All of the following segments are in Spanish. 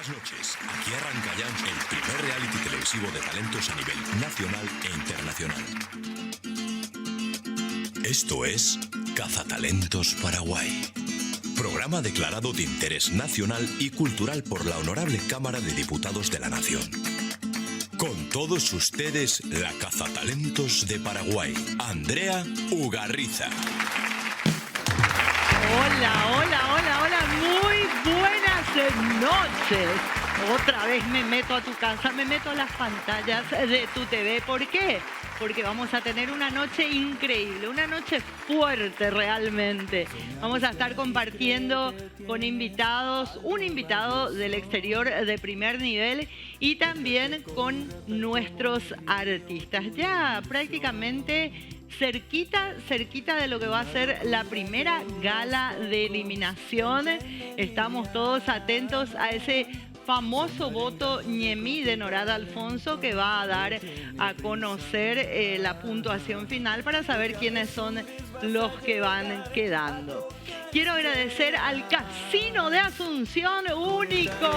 Buenas noches. Aquí arranca ya el primer reality televisivo de talentos a nivel nacional e internacional. Esto es Cazatalentos Paraguay. Programa declarado de interés nacional y cultural por la Honorable Cámara de Diputados de la Nación. Con todos ustedes, la Cazatalentos de Paraguay, Andrea Ugarriza. Hola, muy buenas noches. Otra vez me meto a tu casa, me meto a las pantallas de tu TV. ¿Por qué? Porque vamos a tener una noche increíble, una noche fuerte realmente. Vamos a estar compartiendo con invitados, un invitado del exterior de primer nivel y también con nuestros artistas. Ya prácticamente cerquita de lo que va a ser la primera gala de eliminación. Estamos todos atentos a ese famoso voto Ñemí de Norada Alfonso, que va a dar a conocer la puntuación final para saber quiénes son los que van quedando. Quiero agradecer al Casino de Asunción, único,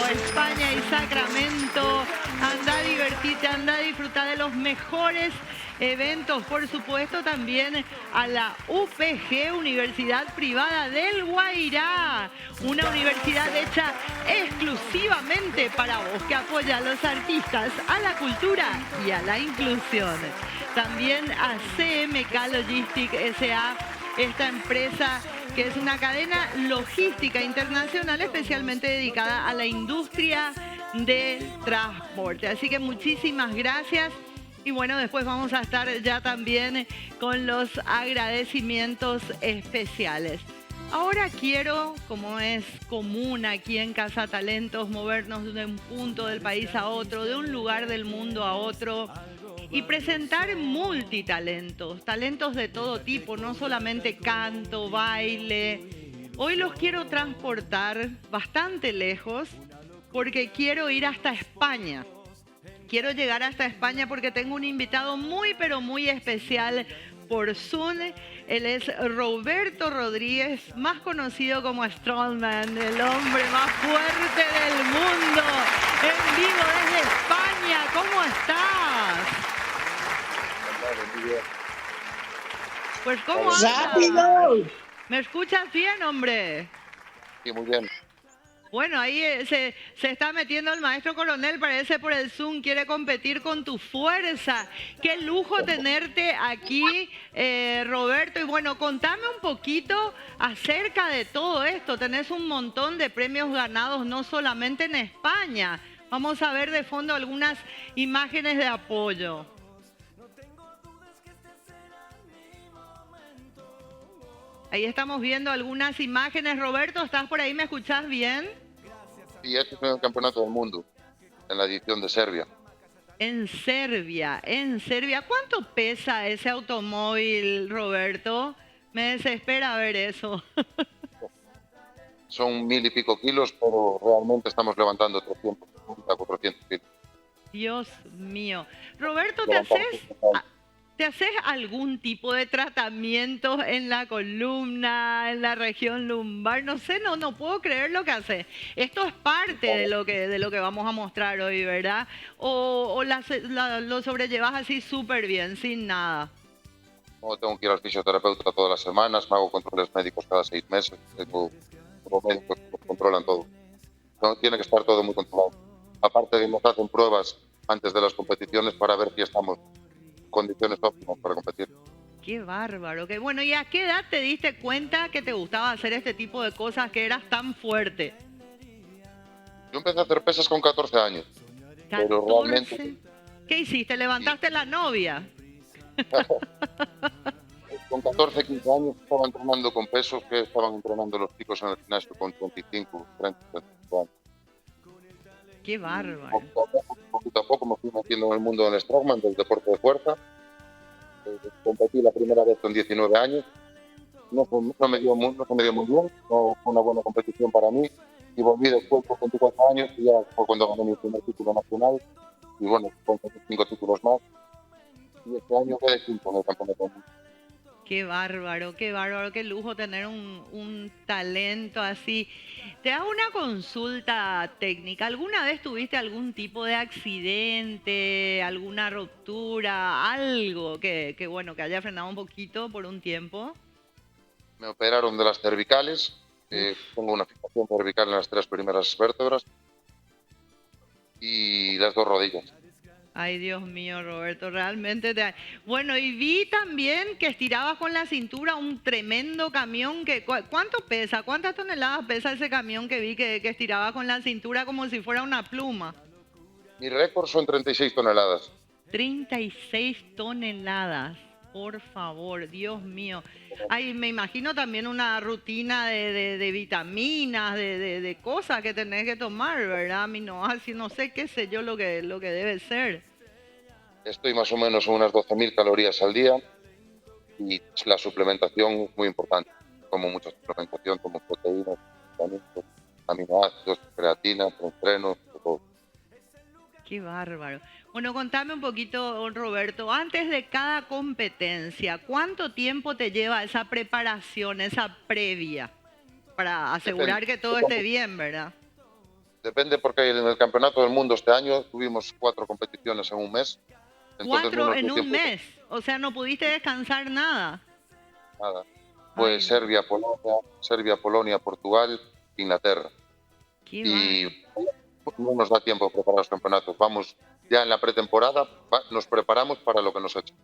España y Sacramento. Anda a divertirte, anda a disfrutar de los mejores eventos, por supuesto, también a la UPG, Universidad Privada del Guairá, una universidad hecha exclusivamente para vos, que apoya a los artistas, a la cultura y a la inclusión. También a CMK Logistic S.A., esta empresa que es una cadena logística internacional especialmente dedicada a la industria del transporte. Así que muchísimas gracias. Y bueno, después vamos a estar ya también con los agradecimientos especiales. Ahora quiero, como es común aquí en Cazatalentos, movernos de un punto del país a otro, de un lugar del mundo a otro y presentar multitalentos, talentos de todo tipo, no solamente canto, baile. Hoy los quiero transportar bastante lejos porque quiero ir hasta España. Quiero llegar hasta España porque tengo un invitado muy, pero muy especial por Zoom. Él es Roberto Rodríguez, más conocido como Strongman, el hombre más fuerte del mundo, en vivo desde España. ¿Cómo estás? Pues, ¿cómo andas? ¿Me escuchas bien, hombre? Sí, muy bien. Bueno, ahí se está metiendo el maestro coronel, parece por el Zoom, quiere competir con tu fuerza. Qué lujo tenerte aquí, Roberto. Y bueno, contame un poquito acerca de todo esto. Tenés un montón de premios ganados, no solamente en España. Vamos a ver de fondo algunas imágenes de apoyo. Ahí estamos viendo algunas imágenes. Roberto, ¿estás por ahí? ¿Me escuchás bien? Sí, este es el campeonato del mundo, en la edición de Serbia. En Serbia. ¿Cuánto pesa ese automóvil, Roberto? Me desespera ver eso. Son 1000 y pico kilos, pero realmente estamos levantando 350, 400 kilos. Dios mío. Roberto, ¿te haces algún tipo de tratamiento en la columna, en la región lumbar? No sé, no puedo creer lo que haces. Esto es parte de lo que vamos a mostrar hoy, ¿verdad? ¿O lo sobrellevas así súper bien, sin nada? No, tengo que ir al fisioterapeuta todas las semanas, me hago controles médicos cada 6 meses, tengo médicos que controlan todo. No, tiene que estar todo muy controlado. Aparte de nos hacen pruebas antes de las competiciones para ver si estamos en condiciones óptimas para competir. Qué bárbaro. Qué bueno. ¿Y a qué edad te diste cuenta que te gustaba hacer este tipo de cosas, que eras tan fuerte? Yo empecé a hacer pesas con 14 años. 14. Pero realmente... ¿Qué hiciste? ¿Levantaste la novia? Con 14, 15 años estaba entrenando con pesos que estaban entrenando los chicos en el gimnasio con 25, 30, 35 años. Qué bárbaro. Poquito a poco me fui metiendo en el mundo del strongman, del deporte de fuerza. Competí la primera vez con 19 años. No se me dio muy bien, no fue una buena competición para mí. Y volví después con 24 años y ya fue cuando gané mi primer título nacional. Y bueno, con 5 títulos más. Y este año quedé quinto en el campeonato. qué bárbaro, qué lujo tener un talento así. Te hago una consulta técnica. ¿Alguna vez tuviste algún tipo de accidente, alguna ruptura, algo bueno, que haya frenado un poquito por un tiempo? Me operaron de las cervicales, Uf. tengo una fijación cervical en las 3 primeras vértebras y las 2 rodillas. Ay, Dios mío, Roberto, realmente te... Bueno, y vi también que estirabas con la cintura un tremendo camión que... ¿Cuánto pesa? ¿Cuántas toneladas pesa ese camión que vi que estiraba con la cintura como si fuera una pluma? Mi récord son 36 toneladas. 36 toneladas, por favor, Dios mío. Ay, me imagino también una rutina de vitaminas, de cosas que tenés que tomar, ¿verdad? Aminoácidos, no sé, qué sé yo lo que debe ser. Estoy más o menos en unas 12.000 calorías al día y la suplementación es muy importante. Como mucha suplementación, como proteínas, vitaminas, aminoácidos, creatina, entreno, todo. Qué bárbaro. Bueno, contame un poquito, Roberto, antes de cada competencia, ¿cuánto tiempo te lleva esa preparación, esa previa, para asegurar que todo esté bien, verdad? Depende porque en el Campeonato del Mundo este año tuvimos 4 competiciones en un mes. Entonces no 4 nos dio en un tiempo de mes, o sea, no pudiste descansar nada. nada. Fue Ay, Serbia, Polonia, Portugal, Inglaterra. qué Y bárbaro. no nos da tiempo de preparar los campeonatos. Vamos ya en la pretemporada, nos preparamos para lo que nos echa.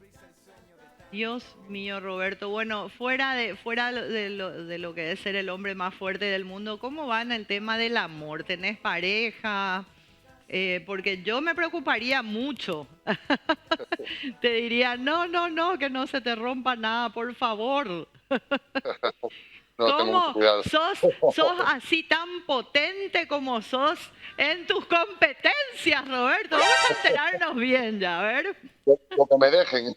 Dios mío, Roberto. Bueno, fuera de lo que es ser el hombre más fuerte del mundo, ¿cómo va en el tema del amor? ¿Tenés pareja? Porque yo me preocuparía mucho. Te diría, no, no, no, que no se te rompa nada, por favor. No, tengo mucho ¿Cómo cuidado. sos así tan potente como sos en tus competencias, Roberto? Vamos a enterarnos bien ya, a ver. Lo que me dejen.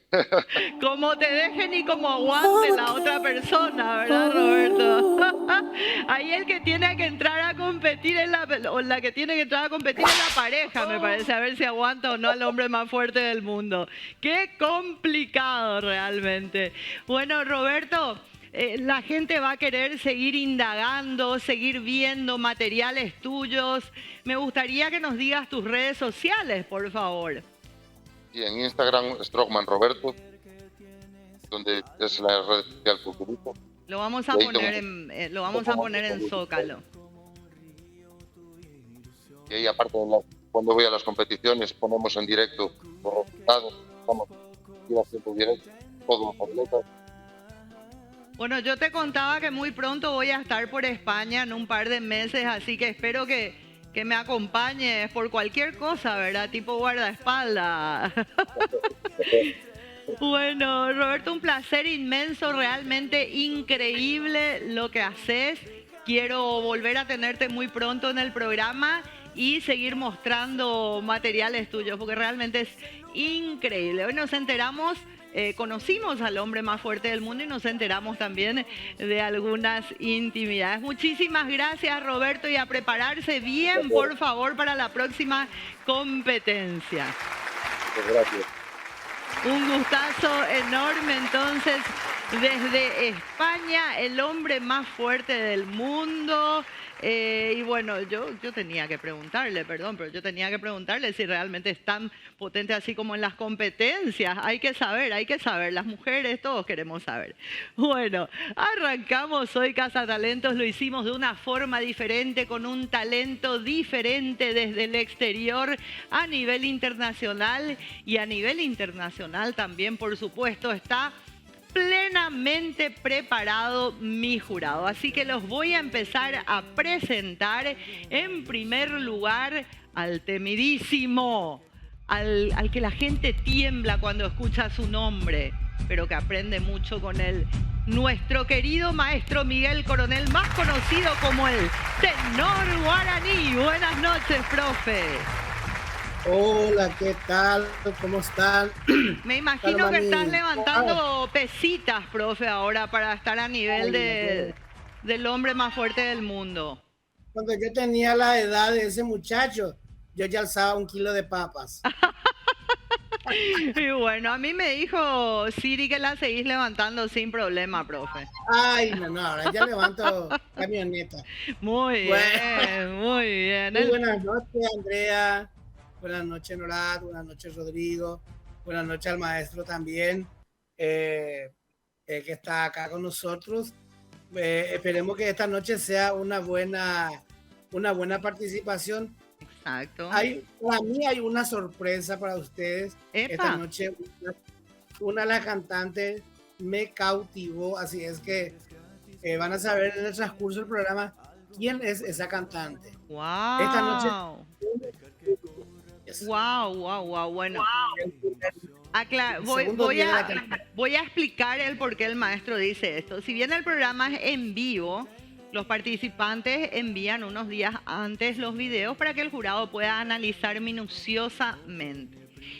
Como te dejen y como aguante la otra persona, ¿verdad, Roberto? Ahí el que tiene que entrar a competir o la que tiene que entrar a competir es la pareja, me parece, a ver si aguanta o no al hombre más fuerte del mundo. Qué complicado realmente. Bueno, Roberto, la gente va a querer seguir indagando, seguir viendo materiales tuyos. Me gustaría que nos digas tus redes sociales, por favor. Y en Instagram, Strongman Roberto, donde es la red social que utilizo. Lo vamos a poner en Zócalo. Y ahí, aparte, cuando voy a las competiciones, ponemos en directo los resultados. Vamos a ir haciendo directo, todos los atletas. Bueno, yo te contaba que muy pronto voy a estar por España en un par de meses, así que espero que me acompañes por cualquier cosa, ¿verdad? Tipo guardaespaldas. Bueno, Roberto, un placer inmenso, realmente increíble lo que haces. Quiero volver a tenerte muy pronto en el programa y seguir mostrando materiales tuyos, porque realmente es increíble. Hoy nos enteramos, conocimos al hombre más fuerte del mundo y nos enteramos también de algunas intimidades. Muchísimas gracias, Roberto, y a prepararse bien, por favor, para la próxima competencia. Gracias. Un gustazo enorme, entonces, desde España, el hombre más fuerte del mundo. Y bueno, yo tenía que preguntarle, perdón, pero yo tenía que preguntarle si realmente es tan potente así como en las competencias. Hay que saber, las mujeres, todos queremos saber. Bueno, arrancamos hoy Cazatalentos, lo hicimos de una forma diferente, con un talento diferente desde el exterior a nivel internacional, y a nivel internacional también, por supuesto, está plenamente preparado mi jurado. Así que los voy a empezar a presentar. En primer lugar, al temidísimo, al que la gente tiembla cuando escucha su nombre, pero que aprende mucho con él. Nuestro querido maestro Miguel Coronel, más conocido como el Tenor Guaraní. Buenas noches, profe. Hola, ¿qué tal? ¿Cómo están? Me imagino que estás levantando pesitas, profe, ahora para estar a nivel del hombre más fuerte del mundo. Cuando yo tenía la edad de ese muchacho, yo ya alzaba 1 kilo de papas. Y bueno, a mí me dijo Siri que la seguís levantando sin problema, profe. Ay, no, ahora ya levanto camioneta. Muy bien, muy bien. Muy buenas noches, Andrea. Buenas noches, Norad. Buenas noches, Rodrigo. Buenas noches al maestro también, que está acá con nosotros. Esperemos que esta noche sea una buena participación. Exacto. Para mí hay una sorpresa para ustedes. ¡Epa! Esta noche una de las cantantes me cautivó, así es que van a saber en el transcurso del programa quién es esa cantante. ¡Wow! Esta noche. Wow. Bueno, voy a explicar el por qué el maestro dice esto. Si bien el programa es en vivo, los participantes envían unos días antes los videos para que el jurado pueda analizar minuciosamente.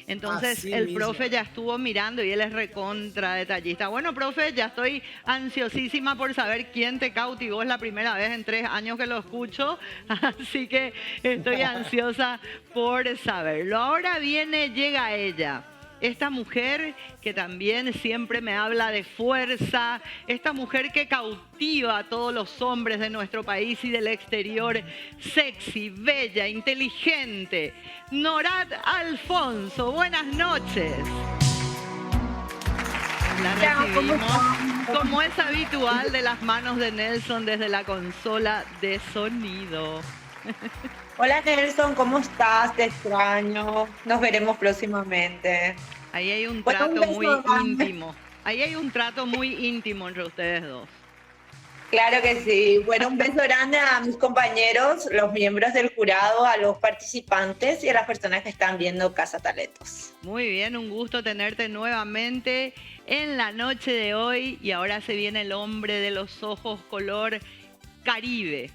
Entonces, Así el mismo. profe ya estuvo mirando y él es recontra detallista. Bueno, profe, ya estoy ansiosísima por saber quién te cautivó. Es la primera vez en 3 años que lo escucho, así que estoy ansiosa por saberlo. Ahora llega ella. Esta mujer que también siempre me habla de fuerza, esta mujer que cautiva a todos los hombres de nuestro país y del exterior, sexy, bella, inteligente, Norad Alfonso. Buenas noches. La recibimos, como es habitual, de las manos de Nelson desde la consola de sonido. Hola Nelson, ¿cómo estás? Te extraño. Nos veremos próximamente. Ahí hay un Bueno, un trato beso muy grande. íntimo. Ahí hay un trato muy íntimo entre ustedes dos. Claro que sí. Bueno, un beso grande a mis compañeros, los miembros del jurado, a los participantes y a las personas que están viendo Casa Talentos. Muy bien, un gusto tenerte nuevamente en la noche de hoy. Y ahora se viene el hombre de los ojos color Caribe.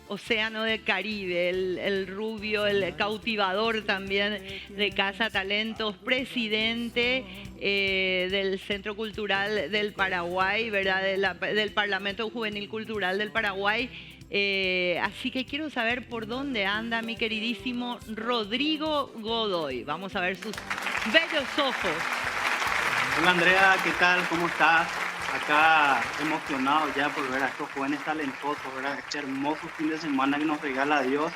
Océano de Caribe, el rubio, el cautivador también de Casa Talentos, presidente del Centro Cultural del Paraguay, ¿verdad? Del Parlamento Juvenil Cultural del Paraguay. Así que quiero saber por dónde anda mi queridísimo Rodrigo Godoy. Vamos a ver sus bellos ojos. Hola Andrea, ¿qué tal? ¿Cómo estás? Acá emocionado ya por ver a estos jóvenes talentosos, ¿verdad? Este hermoso fin de semana que nos regala Dios.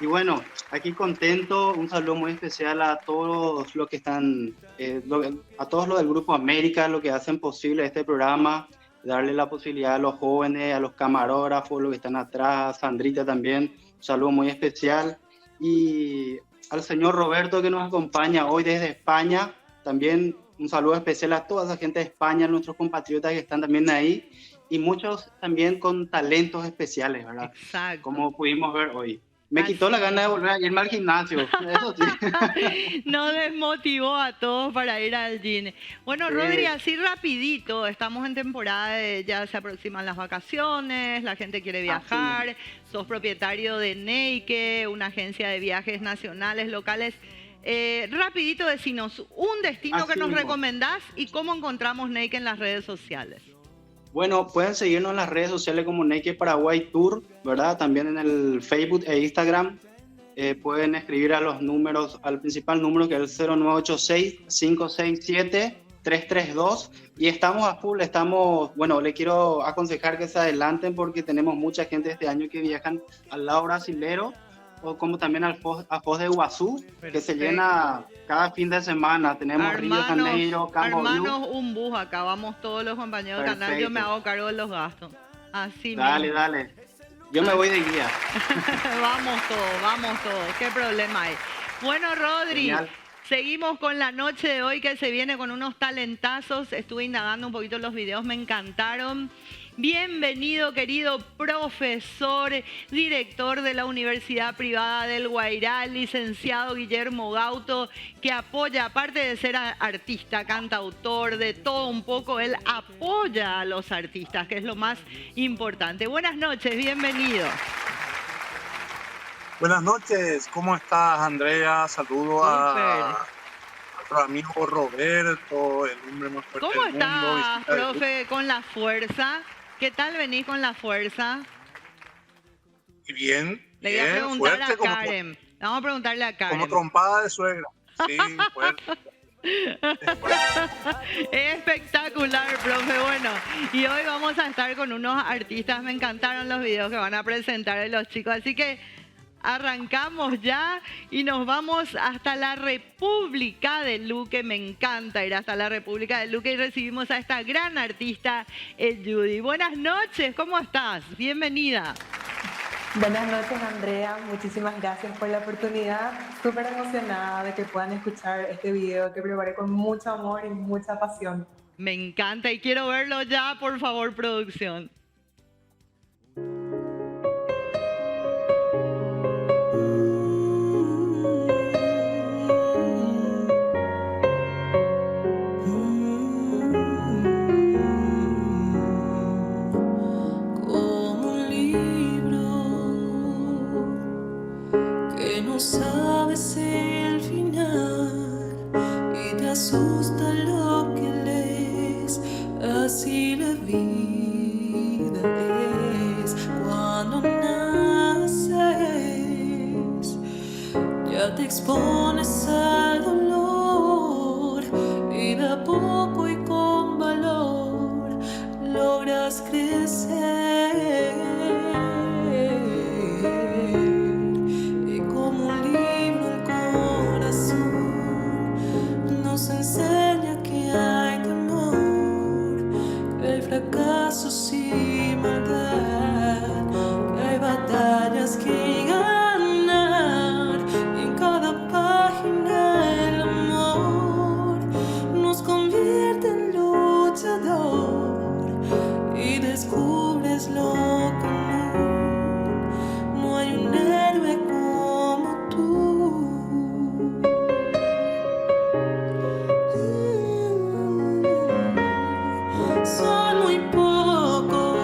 Y bueno, aquí contento, un saludo muy especial a todos los que están, a todos los del Grupo América, los que hacen posible este programa, darle la posibilidad a los jóvenes, a los camarógrafos, los que están atrás, a Sandrita también, un saludo muy especial. Y al señor Roberto que nos acompaña hoy desde España, también un saludo especial a toda esa gente de España, nuestros compatriotas que están también ahí, y muchos también con talentos especiales, ¿verdad? Exacto. Como pudimos ver hoy. Me Así quitó la gana de volver a irme al gimnasio, eso sí. Nos desmotivó a todos para ir al gym. Bueno, Sí. Rodri, así rapidito, estamos en temporada, ya se aproximan las vacaciones, la gente quiere viajar, sos propietario de Neike, una agencia de viajes nacionales, locales. Rapidito, decinos un destino Así que nos mismo. recomendás y cómo encontramos Neike en las redes sociales. Bueno, pueden seguirnos en las redes sociales como Neike Paraguay Tour, ¿verdad? También en el Facebook e Instagram. Pueden escribir a los números, al principal número que es el 0986-567-332. Y estamos a full, bueno, le quiero aconsejar que se adelanten porque tenemos mucha gente este año que viajan al lado brasilero, o como también a Foz de Iguazú, que se Perfecto. llena cada fin de semana. Tenemos Río de Janeiro, Camboriú. Hermanos, un bus acá, vamos todos los compañeros del canal, yo me Perfecto. hago cargo de los gastos. Así Dale, mismo. dale. Yo me voy de guía. Vamos todos, qué problema hay. Bueno, Rodri, Genial. seguimos con la noche de hoy que se viene con unos talentazos. Estuve indagando un poquito los videos, me encantaron. Bienvenido, querido profesor, director de la Universidad Privada del Guairá, licenciado Guillermo Gauto, que apoya, aparte de ser artista, cantautor, de todo un poco, él apoya a los artistas, que es lo más importante. Buenas noches, bienvenido. Buenas noches, ¿cómo estás, Andrea? Saludo a nuestro amigo Roberto, el hombre más fuerte ¿Cómo del mundo. estás, visita de profe, con la fuerza? ¿Qué tal venís con la fuerza? Muy bien, Le voy a bien, preguntar fuerte a Karen. Vamos a preguntarle a como Karen. trompada de suegra. Sí, fuerte. Espectacular, profe. Bueno, y hoy vamos a estar con unos artistas. Me encantaron los videos que van a presentar de los chicos. Así que arrancamos ya y nos vamos hasta la República de Luque. Me encanta ir hasta la República de Luque y recibimos a esta gran artista, Judy. Buenas noches, ¿cómo estás? Bienvenida. Buenas noches, Andrea. Muchísimas gracias por la oportunidad. Súper emocionada de que puedan escuchar este video que preparé con mucho amor y mucha pasión. Me encanta y quiero verlo ya, por favor, producción. Sabes el final y te asusta lo que lees. Así la vida es cuando naces. Ya te expones al dolor y de a poco y con valor logras crecer. Enseña que hay temor, que hay fracasos y maldad, que hay batallas que ganar, y en cada página el amor nos convierte en luchador y descubres lo común. No hay un héroe como tú. Son muy pocos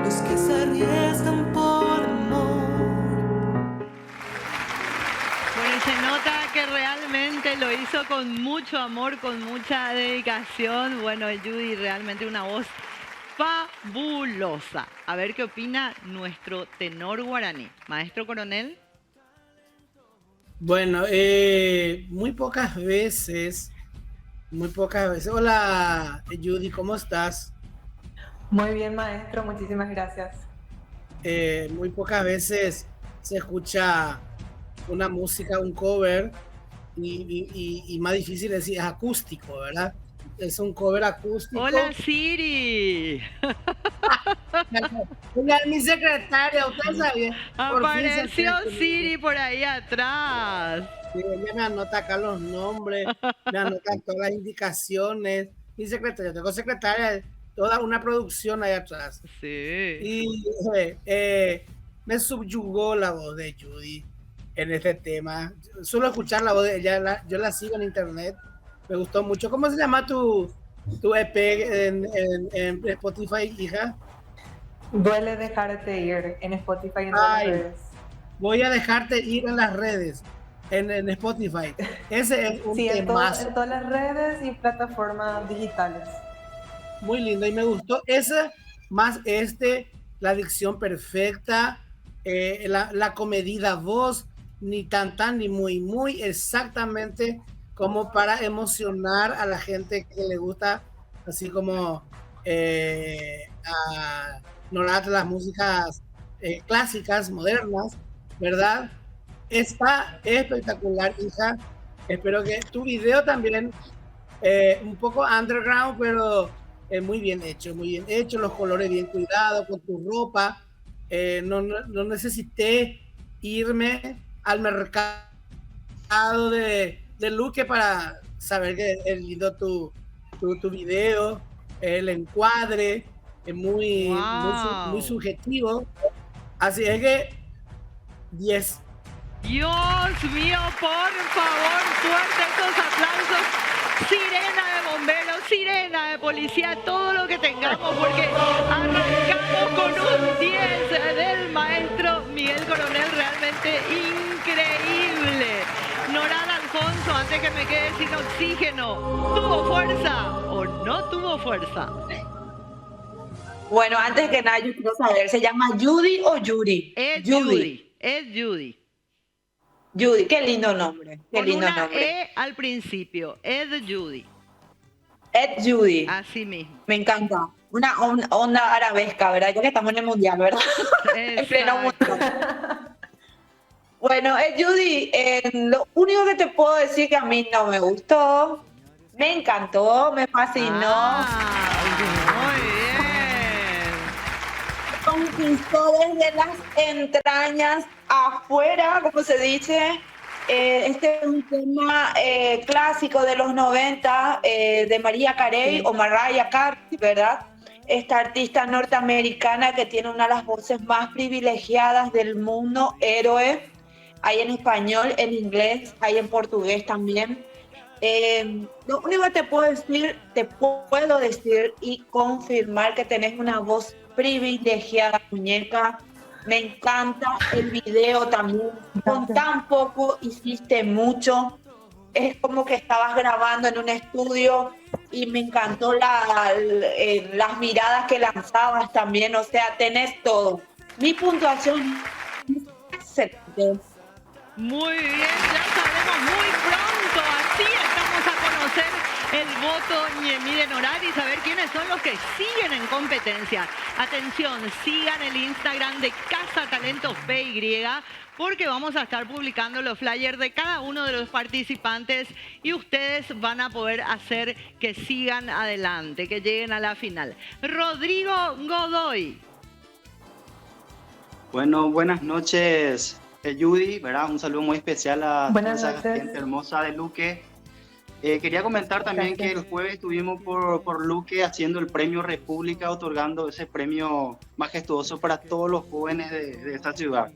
los que se arriesgan por amor. Bueno, se nota que realmente lo hizo con mucho amor, con mucha dedicación. Bueno, Judy, realmente una voz fabulosa. A ver qué opina nuestro tenor guaraní. Maestro Coronel. Bueno, muy pocas veces. Hola, Judy, ¿cómo estás? Muy bien, maestro, muchísimas gracias. Muy pocas veces se escucha una música, un cover, y más difícil decir, es acústico, ¿verdad? Es un cover acústico. ¡Hola, Siri! Ella es mi secretaria, usted sabe. Apareció Siri por ahí atrás. Sí, ella me anota acá los nombres, me anota todas las indicaciones. Mi secretaria, tengo secretaria, toda una producción ahí atrás. Sí. Y me subyugó la voz de Judy en este tema. Suelo escuchar la voz de ella, yo la sigo en internet. Me gustó mucho. ¿Cómo se llama tu EP en Spotify, hija? Duele dejarte ir en Spotify y en todas las redes. Voy a dejarte ir en las redes. En Spotify. Ese es un temazo. En todas las redes y plataformas digitales. Muy lindo y me gustó. Esa más la dicción perfecta, la comedida voz, ni tan ni muy, exactamente como para emocionar a la gente que le gusta, así como a Norat, las músicas clásicas, modernas, ¿verdad? Está espectacular, hija. Espero que tu video también, un poco underground, pero muy bien hecho, los colores bien cuidados, con tu ropa. No necesité irme al mercado de Luque para saber que es lindo tu video, el encuadre es muy subjetivo. Así es que 10. Dios mío, por favor, fuerte estos aplausos. Sirena de bomberos, sirena de policía, todo lo que tengamos, porque arrancamos con un 10 del maestro Miguel Coronel, realmente increíble. Norat Alfonso, antes que me quede sin oxígeno, ¿tuvo fuerza o no tuvo fuerza? Bueno, antes que nada, yo quiero saber, ¿se llama Judy o Yuri? Es Judy. Es Judy. Judy, qué lindo nombre. Qué Con lindo una nombre. E al principio. Ed Judy. Ed Judy. Así mismo. Me encanta. Una onda arabesca, ¿verdad? Ya que estamos en el mundial, ¿verdad? En pleno mundial. Bueno, Judy, lo único que te puedo decir que a mí no me gustó, me encantó, me fascinó. Muy bien. Conquistó desde las entrañas afuera, como se dice. Este es un tema clásico de los 90 de Mariah Carey o Mariah Carey, ¿verdad? Esta artista norteamericana que tiene una de las voces más privilegiadas del mundo, Héroe. Hay en español, en inglés, hay en portugués también. Lo único que te puedo decir y confirmar que tenés una voz privilegiada, muñeca. Me encanta el video también. Con tan poco hiciste mucho. Es como que estabas grabando en un estudio y me encantó las miradas que lanzabas también. O sea, tenés todo. Mi puntuación es excelente. Muy bien, ya sabemos muy pronto. Así estamos a conocer el voto Ñemí de Norar y saber quiénes son los que siguen en competencia. Atención, sigan el Instagram de Casa Talentos PY porque vamos a estar publicando los flyers de cada uno de los participantes y ustedes van a poder hacer que sigan adelante, que lleguen a la final. Rodrigo Godoy. Bueno, buenas noches, Judy, ¿verdad? Un saludo muy especial a toda esa gente hermosa de Luque. Quería comentar también que el jueves estuvimos por Luque haciendo el premio República, otorgando ese premio majestuoso para todos los jóvenes de esta ciudad.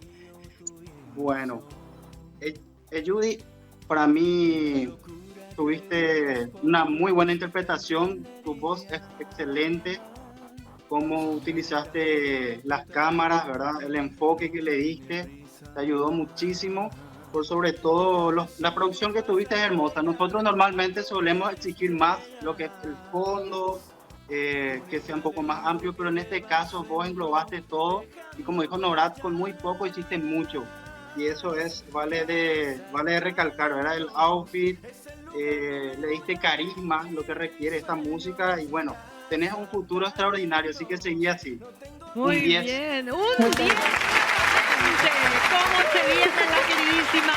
Bueno, Judy, para mí tuviste una muy buena interpretación, tu voz es excelente, cómo utilizaste las cámaras, ¿verdad? El enfoque que le diste, te ayudó muchísimo. Por sobre todo, la producción que tuviste es hermosa. Nosotros normalmente solemos exigir más lo que es el fondo, que sea un poco más amplio, pero en este caso vos englobaste todo y como dijo Norat, con muy poco hiciste mucho. Y eso vale de recalcar, ¿verdad? El outfit, le diste carisma, lo que requiere esta música y bueno, tenés un futuro extraordinario, así que seguí así. Muy un 10. bien, un 10. ¿Cómo se viene la queridísima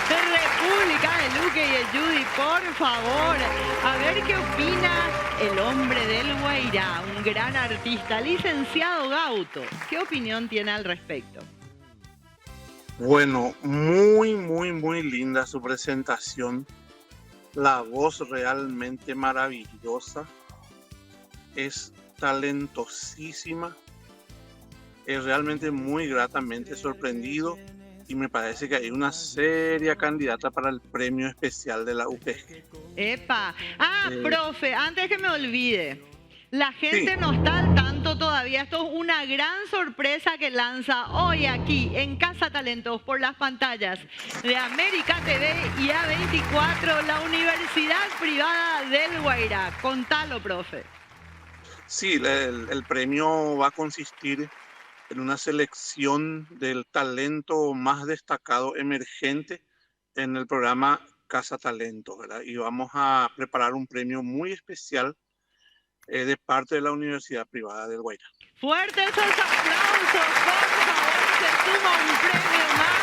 República de Luque y el Judy? Por favor, a ver qué opina el hombre del Guairá, un gran artista, licenciado Gauto. ¿Qué opinión tiene al respecto? Bueno, muy linda su presentación. La voz realmente maravillosa. Es talentosísima. Es realmente muy gratamente sorprendido y me parece que hay una seria candidata para el premio especial de la UPG. ¡Epa! Profe, antes que me olvide, la gente Sí. no está al tanto todavía. Esto es una gran sorpresa que lanza hoy aquí en Casa Talentos por las pantallas de América TV y A24, la Universidad Privada del Guairá. Contalo, profe. Sí, el premio va a consistir en una selección del talento más destacado emergente en el programa Casa Talentos, ¿verdad? Y vamos a preparar un premio muy especial de parte de la Universidad Privada del Guairá. Fuertes esos aplausos, por favor, se suma un premio más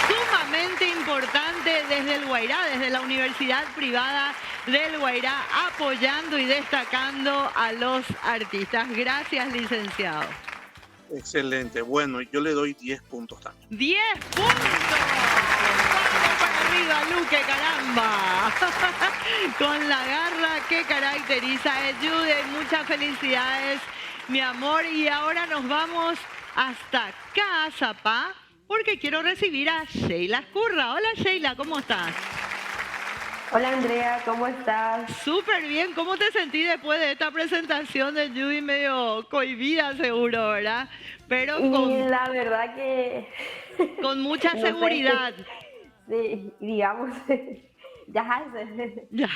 sumamente importante desde el Guairá, desde la Universidad Privada del Guairá, apoyando y destacando a los artistas. Gracias, licenciado. Excelente. Bueno, yo le doy 10 puntos también. 10 puntos. Vamos para arriba, Luque, caramba. Con la garra que caracteriza a Judy. Muchas felicidades, mi amor. Y ahora nos vamos hasta Cazapá porque quiero recibir a Sheila Escurra. Hola, Sheila, ¿cómo estás? Hola Andrea, ¿cómo estás? Súper bien. ¿Cómo te sentí después de esta presentación de Judy medio cohibida, seguro, verdad? Pero con, la verdad que... con mucha no seguridad. Sí, digamos, ya Ya,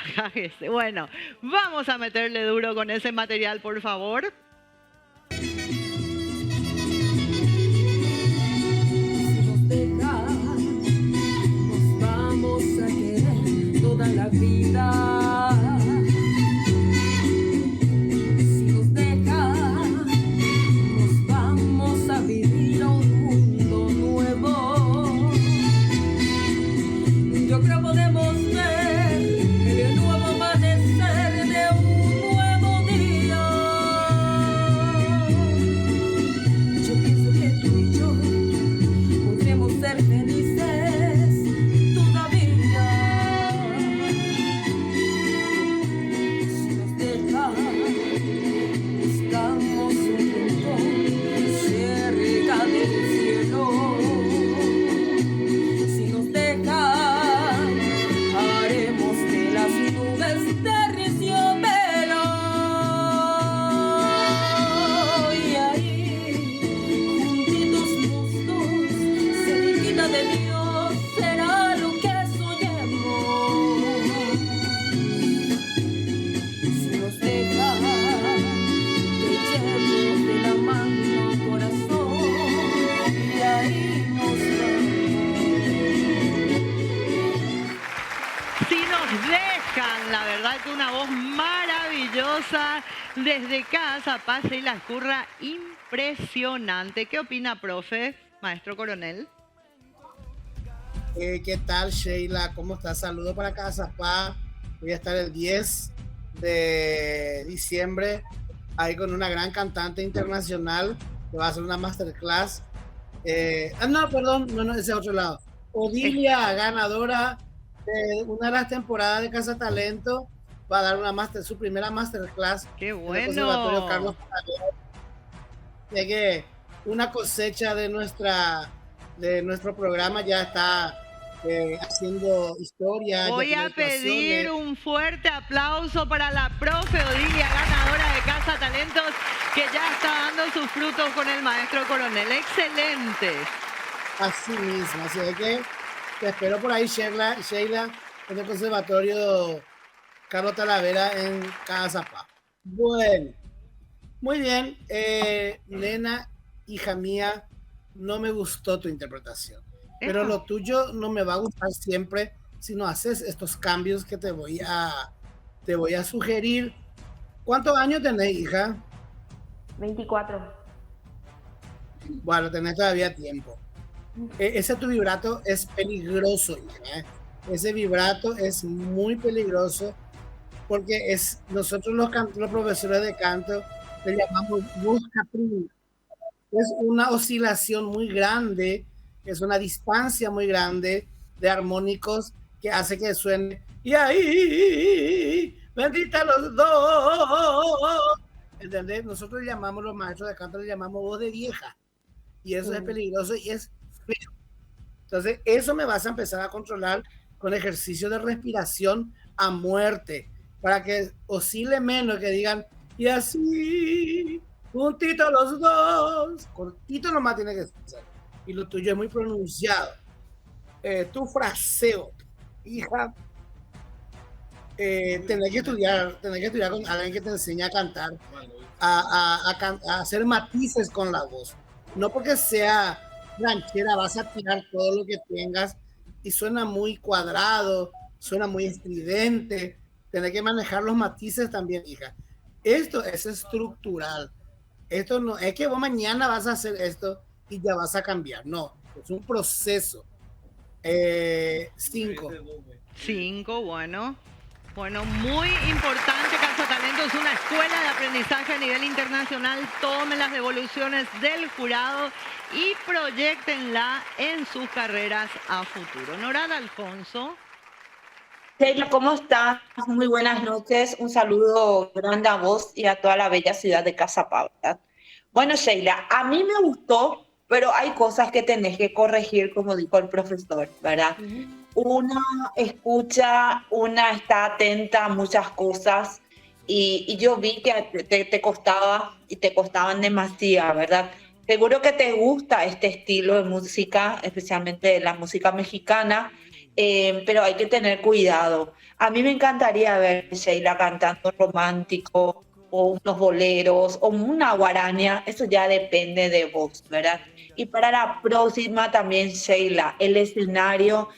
bueno, vamos a meterle duro con ese material, por favor. Nos vida. Si nos deja, nos vamos a vivir a un mundo nuevo. Yo creo podemos ver el nuevo amanecer de un nuevo día. Yo pienso que tú y yo podremos ser felices todavía. Si nos deja, buscamos un rincón cerca del cielo. Si nos deja, haremos que las nubes de ricio velo. Y ahí, juntitos los dos, cerquita de Dios, será lo que soñemos. Si nos deja, te llevo de la mano, corazón, y ahí nos vamos. Si nos dejan, la verdad que una voz maravillosa desde Casa Paz y la Curra, impresionante. ¿Qué opina, profe, maestro coronel? ¿Qué tal, Sheila? ¿Cómo estás? Saludos para Casa Paz. Voy a estar el 10 de diciembre ahí con una gran cantante internacional que va a hacer una masterclass. No, perdón, no, ese otro lado. Odilia, ganadora de una de las temporadas de Casa Talento, va a dar su primera masterclass. ¡Qué en el Conservatorio bueno! Carlos Paradero. Ya que una cosecha de nuestro programa ya está haciendo historia. Voy ya a tiene pedir actuaciones. un fuerte aplauso para la profe Odilia, ganadora de Casa Talentos, que ya está dando sus frutos con el maestro coronel. ¡Excelente! Así mismo, así es que te espero por ahí, Sheila, en el Conservatorio Carlos Talavera en Casa Paz. Bueno, muy bien, nena, hija mía, no me gustó tu interpretación, pero Epa. lo tuyo no me va a gustar siempre si no haces estos cambios que te voy a sugerir. ¿Cuántos años tenés, hija? 24. Bueno, tenés todavía tiempo. Ese tu vibrato es peligroso, hija, ¿eh? Ese vibrato es muy peligroso porque nosotros los profesores de canto le llamamos voz caprina. Es una oscilación muy grande, es una distancia muy grande de armónicos que hace que suene y ahí, bendita los dos. ¿Entendés? Nosotros le llamamos, los maestros de canto le llamamos voz de vieja y eso es peligroso y es feo. Entonces, eso me vas a empezar a controlar con ejercicio de respiración a muerte, para que oscile menos, que digan, y así, juntitos los dos, cortito nomás tiene que ser. Y lo tuyo es muy pronunciado. Tu fraseo, hija, tenés que estudiar con alguien que te enseñe a cantar, a hacer matices con la voz. No porque sea ranchera vas a tirar todo lo que tengas y suena muy cuadrado, suena muy estridente. Tenés que manejar los matices también, hija. Esto es estructural. Esto no es que vos mañana vas a hacer esto y ya vas a cambiar. No, es un proceso. 5. 5, bueno. Bueno, muy importante, Casa Talento es una escuela de aprendizaje a nivel internacional. Tomen las devoluciones del jurado y proyéctenla en sus carreras a futuro. Norada Alfonso. Sheila, ¿cómo estás? Muy buenas noches. Un saludo grande a vos y a toda la bella ciudad de Casa Paz, ¿verdad? Bueno, Sheila, a mí me gustó, pero hay cosas que tenés que corregir, como dijo el profesor, ¿verdad? Una escucha, una está atenta a muchas cosas y yo vi que te costaba y te costaban demasiado, ¿verdad? Seguro que te gusta este estilo de música, especialmente la música mexicana, pero hay que tener cuidado. A mí me encantaría ver a Sheila cantando romántico o unos boleros o una guaraña, eso ya depende de vos, ¿verdad? Y para la próxima también, Sheila, el escenario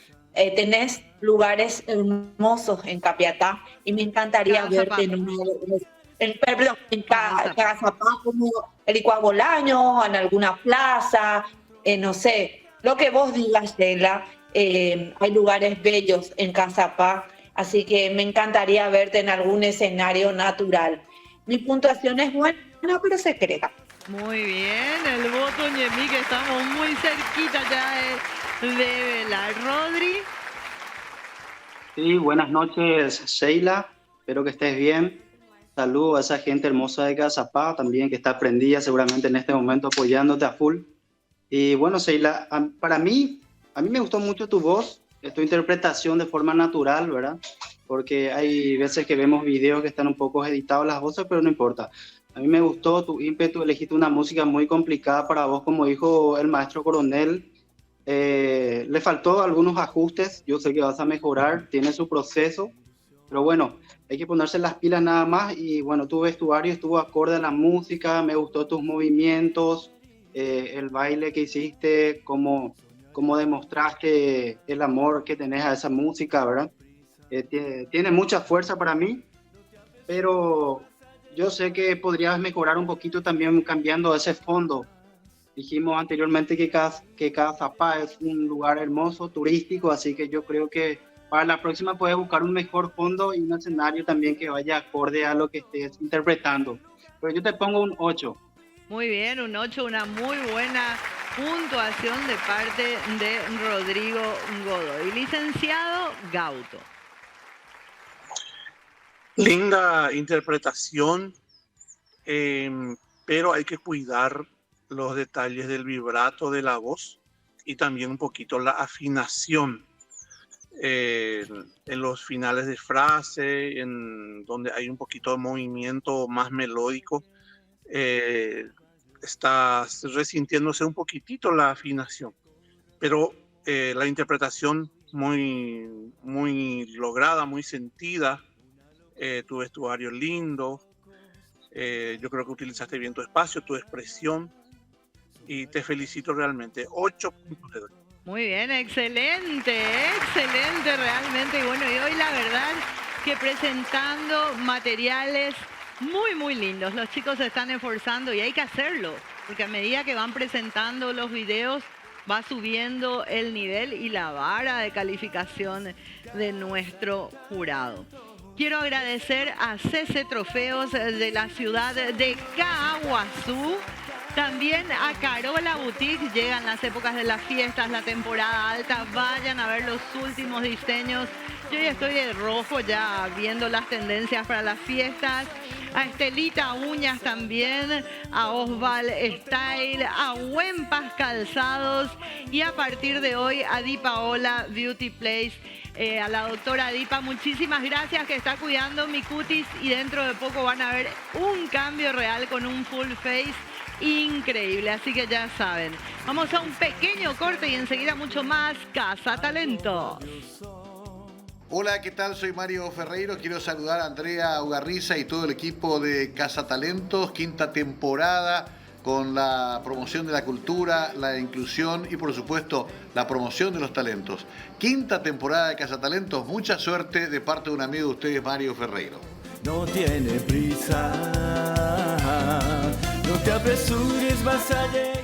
tenés lugares hermosos en Capiatá y me encantaría verte en uno de los... En Cagazapá, como el Icuaz Bolaño, en alguna plaza, no sé, lo que vos digas, Sheila. Hay lugares bellos en Cagazapá, así que me encantaría verte en algún escenario natural. Mi puntuación es buena, pero secreta. Muy bien, el voto Ñemí, que estamos muy cerquita ya de velar. Rodri. Sí, buenas noches, Sheila. Espero que estés bien. Saludos a esa gente hermosa de Cagazapá también que está prendida seguramente en este momento apoyándote a full. Y bueno, Sheila, para mí, a mí me gustó mucho tu voz, tu interpretación de forma natural, ¿verdad? Porque hay veces que vemos videos que están un poco editados las voces, pero no importa. A mí me gustó tu ímpetu, elegiste una música muy complicada para vos, como dijo el maestro Coronel. Le faltó algunos ajustes, yo sé que vas a mejorar, tiene su proceso, pero bueno, hay que ponerse las pilas nada más. Y bueno, tu vestuario estuvo acorde a la música, me gustó tus movimientos, el baile que hiciste, cómo demostraste el amor que tenés a esa música, ¿verdad? Tiene mucha fuerza para mí, pero yo sé que podrías mejorar un poquito también cambiando ese fondo. Dijimos anteriormente que Cagazapá es un lugar hermoso, turístico, así que yo creo que para la próxima puedes buscar un mejor fondo y un escenario también que vaya acorde a lo que estés interpretando. Pero yo te pongo un 8. Muy bien, un 8, una muy buena puntuación de parte de Rodrigo Godoy. Licenciado Gauto. Linda interpretación, pero hay que cuidar los detalles del vibrato de la voz y también un poquito la afinación. En los finales de frase, en donde hay un poquito de movimiento más melódico, estás resintiéndose un poquitito la afinación, pero la interpretación muy, muy lograda, muy sentida, tu vestuario lindo, yo creo que utilizaste bien tu espacio, tu expresión, y te felicito realmente. 8 puntos de doy. Muy bien, excelente realmente. Y bueno, y hoy la verdad que presentando materiales muy, muy lindos. Los chicos se están esforzando y hay que hacerlo, porque a medida que van presentando los videos, va subiendo el nivel y la vara de calificación de nuestro jurado. Quiero agradecer a CC Trofeos de la ciudad de Caaguazú. También a Carola Boutique. Llegan las épocas de las fiestas, la temporada alta. Vayan a ver los últimos diseños. Yo ya estoy de rojo, ya viendo las tendencias para las fiestas. A Estelita Uñas también, a Osval Style, a Huempas Calzados y a partir de hoy a Di Paola Beauty Place. A la doctora Dipa, muchísimas gracias, que está cuidando mi cutis y dentro de poco van a ver un cambio real con un full face increíble, así que ya saben. Vamos a un pequeño corte y enseguida mucho más Cazatalentos. Hola, ¿qué tal? Soy Mario Ferreiro. Quiero saludar a Andrea Ugarriza y todo el equipo de Cazatalentos, quinta temporada, con la promoción de la cultura, la inclusión y por supuesto la promoción de los talentos. Quinta temporada de Cazatalentos, mucha suerte de parte de un amigo de ustedes, Mario Ferreiro. No tiene prisa, no te apresures, vas a llegar.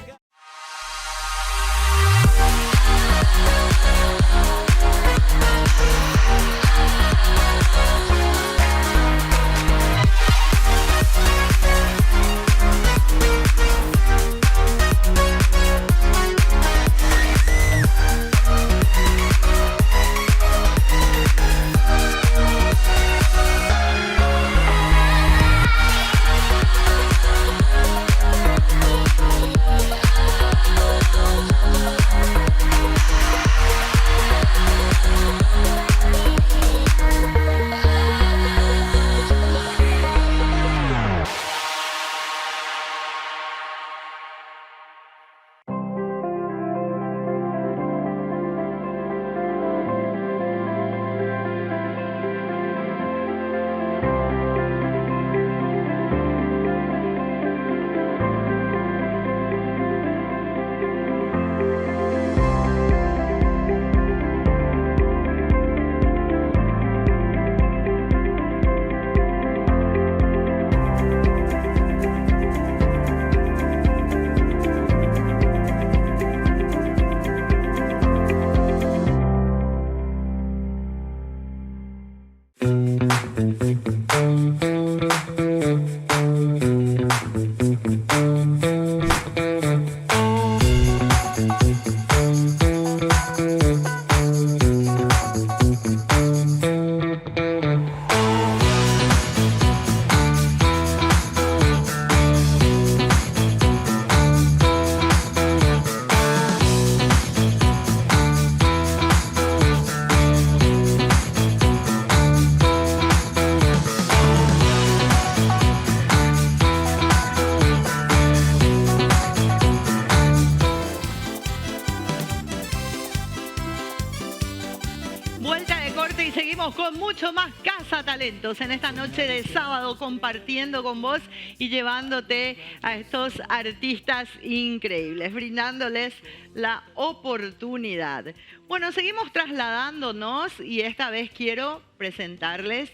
Vuelta de corte y seguimos con mucho más Casa Talentos en esta noche de sábado, compartiendo con vos y llevándote a estos artistas increíbles, brindándoles la oportunidad. Bueno, seguimos trasladándonos y esta vez quiero presentarles.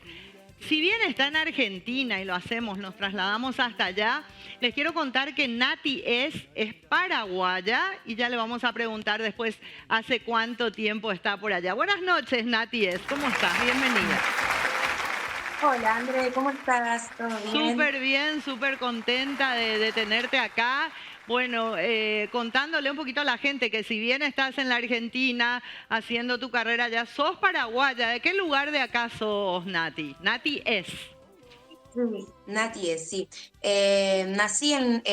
Si bien está en Argentina y lo hacemos, nos trasladamos hasta allá, les quiero contar que Nati es paraguaya y ya le vamos a preguntar después hace cuánto tiempo está por allá. Buenas noches, Nati es. ¿Cómo estás? Bienvenida. Hola, André, ¿cómo estás? ¿Todo bien? Súper contenta de tenerte acá. Bueno, contándole un poquito a la gente que si bien estás en la Argentina haciendo tu carrera ya, sos paraguaya. ¿De qué lugar de acá sos, Nati? Nati es. Sí, Nati es, sí. Nací en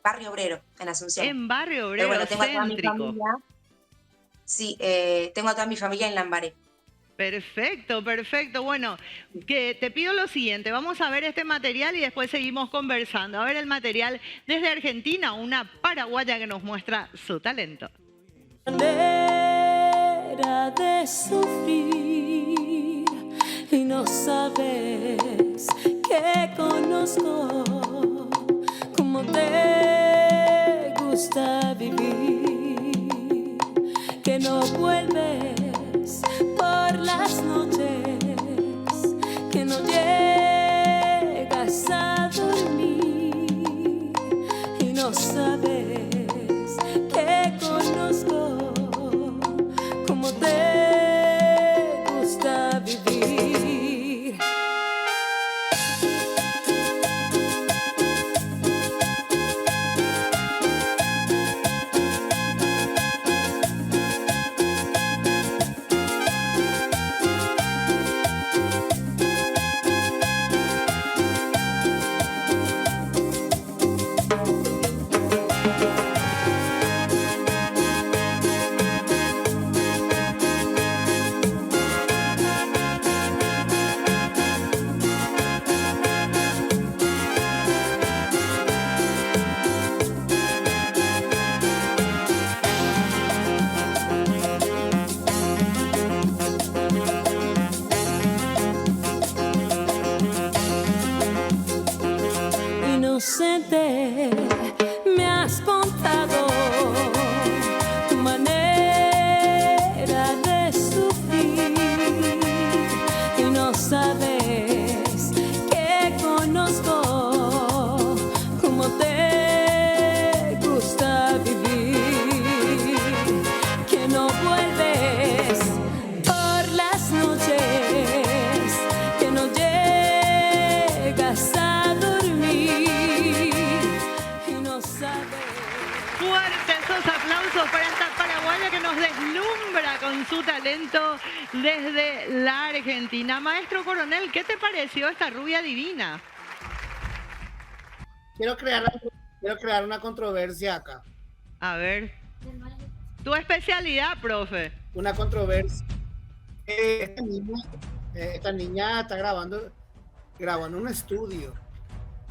Barrio Obrero, en Asunción. En Barrio Obrero, pero bueno, tengo a toda mi céntrico. familia. Sí, tengo a toda mi familia en Lambaré. Perfecto, perfecto. Bueno, que te pido lo siguiente, vamos a ver este material y después seguimos conversando. A ver el material desde Argentina, una paraguaya que nos muestra su talento. Manera de sufrir y no sabes que conozco cómo te gusta vivir, que no vuelves por las noches, que no llegas a dormir y no sabes que conozco cómo te gusta vivir. Inocente, me has contado tu manera de sufrir y no sabes que conozco cómo te gusta vivir, que no vuelves por las noches, que no llegas a dormir. Fuerte esos aplausos para esta paraguaya que nos deslumbra con su talento desde la Argentina. Maestro Coronel, ¿qué te pareció esta rubia divina? Quiero crear una controversia acá. A ver. Tu especialidad, profe. Una controversia. Esta niña está grabando en un estudio.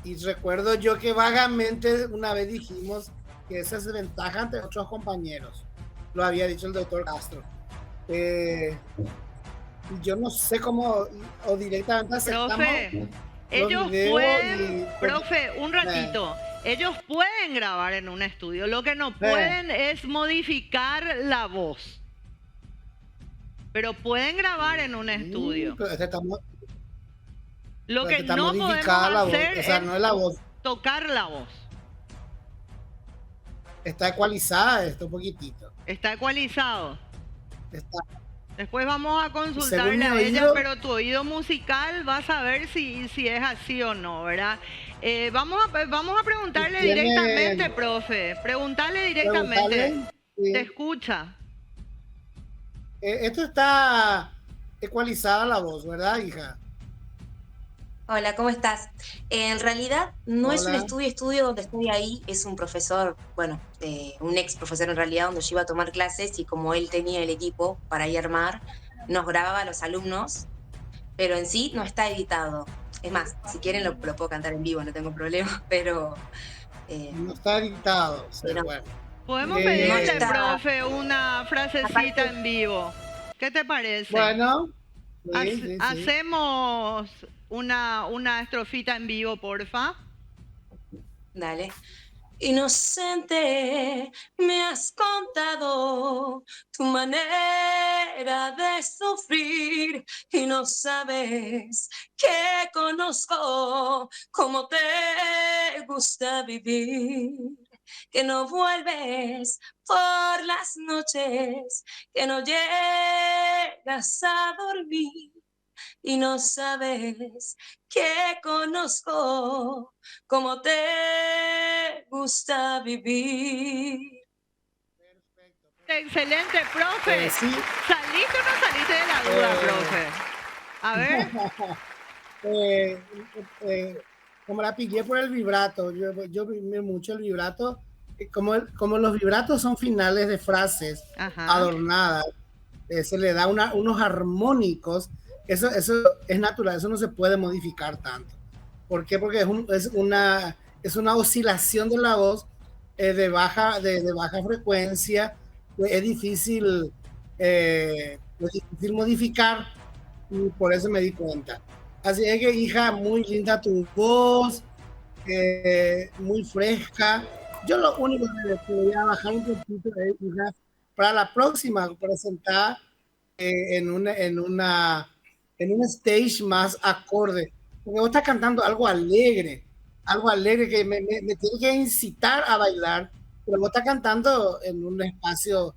Y recuerdo yo que vagamente una vez dijimos que esa es ventaja ante otros compañeros. Lo había dicho el doctor Castro. Yo no sé cómo, o directamente aceptamos. Profe, ellos pueden, profe, un ratito. Ellos pueden grabar en un estudio. Lo que no pueden es modificar la voz. Pero pueden grabar en un estudio. Lo que no podemos hacer es no es la voz. Tocar la voz. Está ecualizada esto un poquitito. Está ecualizado. Está. Después vamos a consultarle a ella, pero tu oído musical va a saber si es así o no, ¿verdad? Vamos a preguntarle directamente, profe. Preguntarle directamente. Sí. Te escucha. Esto está ecualizada la voz, ¿verdad, hija? Hola, ¿cómo estás? En realidad no es un estudio donde estoy ahí, es un profesor, bueno, un ex profesor en realidad, donde yo iba a tomar clases y como él tenía el equipo para ir a armar, nos grababa a los alumnos, pero en sí no está editado. Es más, si quieren lo puedo cantar en vivo, no tengo problema, pero... no está editado, pero, bueno. Podemos pedirle, profe, una frasecita en vivo. ¿Qué te parece? Bueno, sí. Hacemos una estrofita en vivo, porfa. Dale. Inocente, me has contado tu manera de sufrir y no sabes que conozco cómo te gusta vivir, que no vuelves por las noches, que no llegas a dormir y no sabes que conozco cómo te gusta vivir. Excelente, profe. Sí. ¿Saliste o no saliste de la duda, profe? A ver. Como la pillé por el vibrato, yo vi mucho el vibrato. Como los vibratos son finales de frases adornadas, se le da unos armónicos. Eso es natural, eso no se puede modificar tanto. ¿Por qué? Porque es una oscilación de la voz de baja frecuencia. Es difícil modificar, y por eso me di cuenta. Así es que, hija, muy linda tu voz, muy fresca. Yo lo único que voy a bajar un poquito es, hija, para la próxima presentar en un stage más acorde, porque vos estás cantando algo alegre que me tiene que incitar a bailar, pero vos estás cantando en un espacio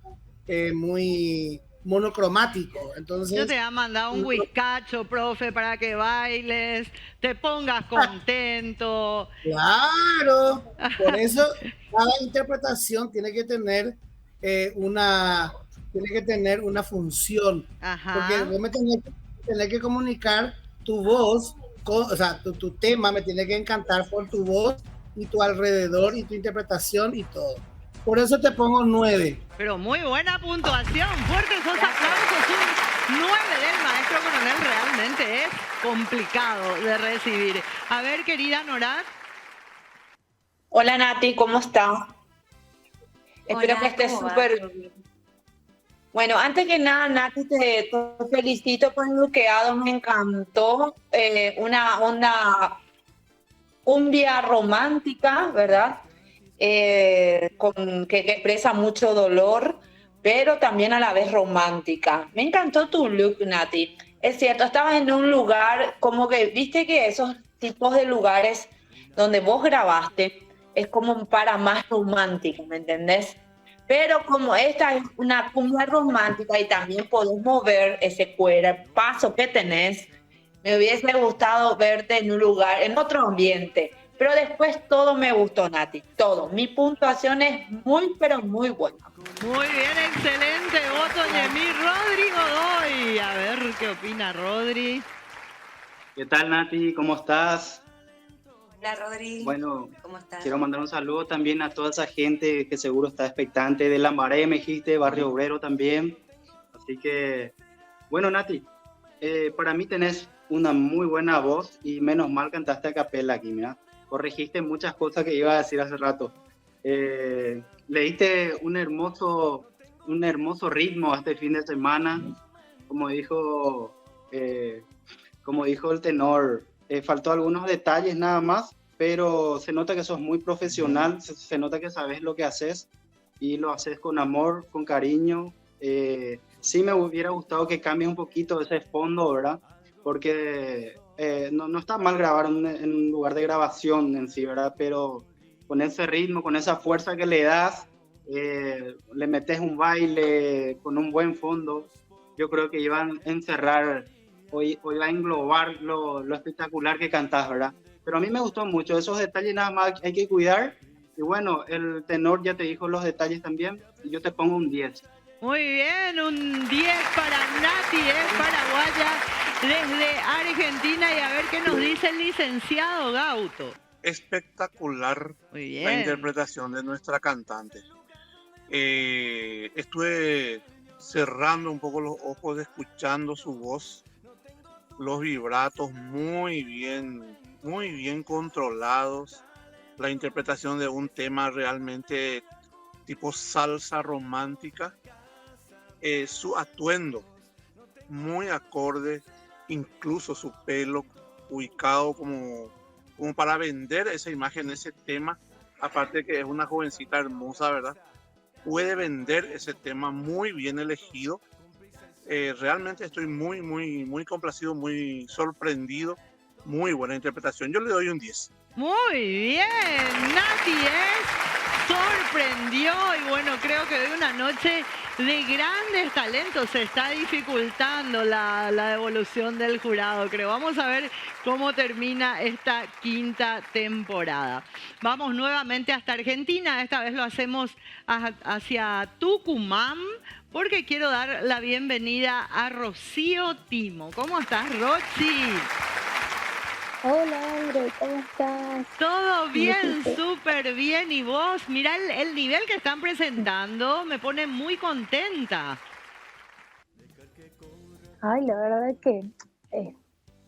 muy monocromático. Entonces, yo te he mandado un whiskacho, profe, para que bailes, te pongas contento. Claro, por eso cada interpretación tiene que tener una función. Porque vos me tenés que comunicar tu voz, o sea, tu tema me tiene que encantar por tu voz y tu alrededor y tu interpretación y todo. Por eso te pongo 9. Pero muy buena puntuación. Fuertes esos aplausos. Un 9 del maestro Coronel realmente es complicado de recibir. A ver, querida Nora. Hola, Nati, ¿cómo estás? Espero que estés súper bien. Bueno, antes que nada, Nati, te felicito por el buqueado, me encantó. Una onda cumbia romántica, ¿verdad? Que expresa mucho dolor, pero también a la vez romántica. Me encantó tu look, Nati. Es cierto, estabas en un lugar como que, viste que esos tipos de lugares donde vos grabaste es como para más romántico, ¿me entendés? Pero como esta es una cumbia romántica y también podés mover ese paso que tenés, me hubiese gustado verte en un lugar, en otro ambiente. Pero después todo me gustó, Nati, todo. Mi puntuación es muy, pero muy buena. Muy bien, excelente voto, Yemí. Rodrigo Godoy. A ver, ¿qué opina Rodri? ¿Qué tal, Nati? ¿Cómo estás? Hola, Rodri. Bueno, ¿cómo estás? Quiero mandar un saludo también a toda esa gente que seguro está expectante de Lambaré, me dijiste, Barrio Obrero también. Así que, bueno, Nati, para mí tenés una muy buena voz y menos mal cantaste a capela aquí, mira. Corregiste muchas cosas que iba a decir hace rato. Le diste un hermoso ritmo este fin de semana, como dijo el tenor. Faltó algunos detalles nada más, pero se nota que sos muy profesional, se nota que sabes lo que haces y lo haces con amor, con cariño. Sí me hubiera gustado que cambies un poquito ese fondo, ¿verdad? Porque no está mal grabar en un lugar de grabación en sí, ¿verdad? Pero con ese ritmo, con esa fuerza que le das, le metes un baile con un buen fondo, yo creo que iban a encerrar, hoy va a englobar lo espectacular que cantás, ¿verdad? Pero a mí me gustó mucho, esos detalles nada más hay que cuidar. Y bueno, el tenor ya te dijo los detalles también, y yo te pongo un 10. Muy bien, un 10 para Nati, es paraguaya desde Argentina. Y a ver qué nos dice el licenciado Gauto. Espectacular la interpretación de nuestra cantante. Estuve cerrando un poco los ojos, escuchando su voz, los vibratos muy bien controlados, la interpretación de un tema realmente tipo salsa romántica, su atuendo muy acorde, incluso su pelo ubicado como para vender esa imagen, ese tema, aparte de que es una jovencita hermosa, ¿verdad? Puede vender ese tema muy bien elegido. Realmente estoy muy complacido, muy sorprendido. Muy buena interpretación. Yo le doy un 10. Muy bien, Nati sorprendió y bueno, creo que hoy una noche de grandes talentos. Se está dificultando la devolución del jurado, creo. Vamos a ver cómo termina esta quinta temporada. Vamos nuevamente hasta Argentina. Esta vez lo hacemos hacia Tucumán porque quiero dar la bienvenida a Rocío Timo. ¿Cómo estás, Rochi? Hola, André, ¿cómo estás? Todo bien, súper bien. ¿Y vos? Mirá el nivel que están presentando, me pone muy contenta. Ay, la verdad es que